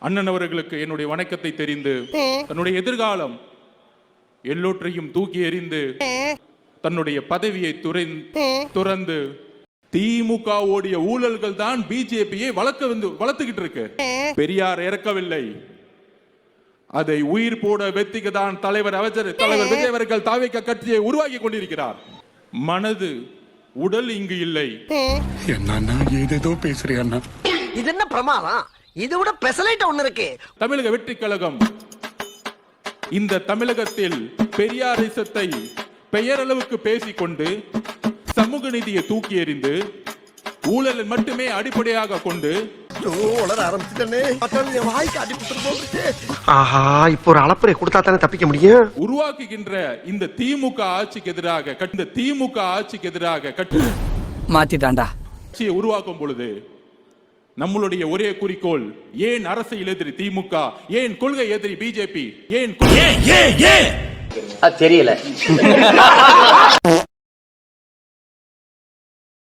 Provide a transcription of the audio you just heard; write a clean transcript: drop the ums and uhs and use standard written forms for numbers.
அண்ணன் அவர்களுக்கு என்னுடைய வணக்கத்தை தெரிந்து தன்னுடைய எதிர்காலம் எல்லோற்றையும் தூக்கி எறிந்து தன்னுடைய பதவியை துறந்து திமுக ஓடிய ஊழல்கள் தான் பிஜேபியை வளர்த்துக்கிட்டு இருக்கு. பெரியார் இறக்கவில்லை, அதை உயிர் போட வெத்திக்குதான் தலைவர் விஜய் அவர்கள் தாவேகா கட்சியை உருவாக்கி கொண்டிருக்கிறார். மனது உடல் இங்கு இல்லை. என்னன்னா ஏதேதோ பேசுறியா? இது என்ன பிரமாதம்? இது விட பெசலைட் ஒண்ணு இருக்கு. தமிழக வெற்றி கழகம் இந்த தமிழகத்தில் பெரியாரிசத்தை பெயரளவுக்கு பேசிக்கொண்டு சமூக நீதியை தூக்கி எறிந்து ஊழலை மட்டுமே அடிப்படையாக கொண்டு இப்போ ஒரு அளப்பறை கொடுத்தா தானே தப்பிக்க முடியும். உருவாக்குகின்ற இந்த திமுக ஆட்சிக்கு எதிராக மாத்திட்டாண்டா கட்சியை உருவாக்கும் பொழுது நம்மளுடைய ஒரே குறிக்கோள், ஏன் அரசியல் எதிரி திமுக, ஏன் கொள்கை எதிரி பிஜேபி, ஏன் தெரியல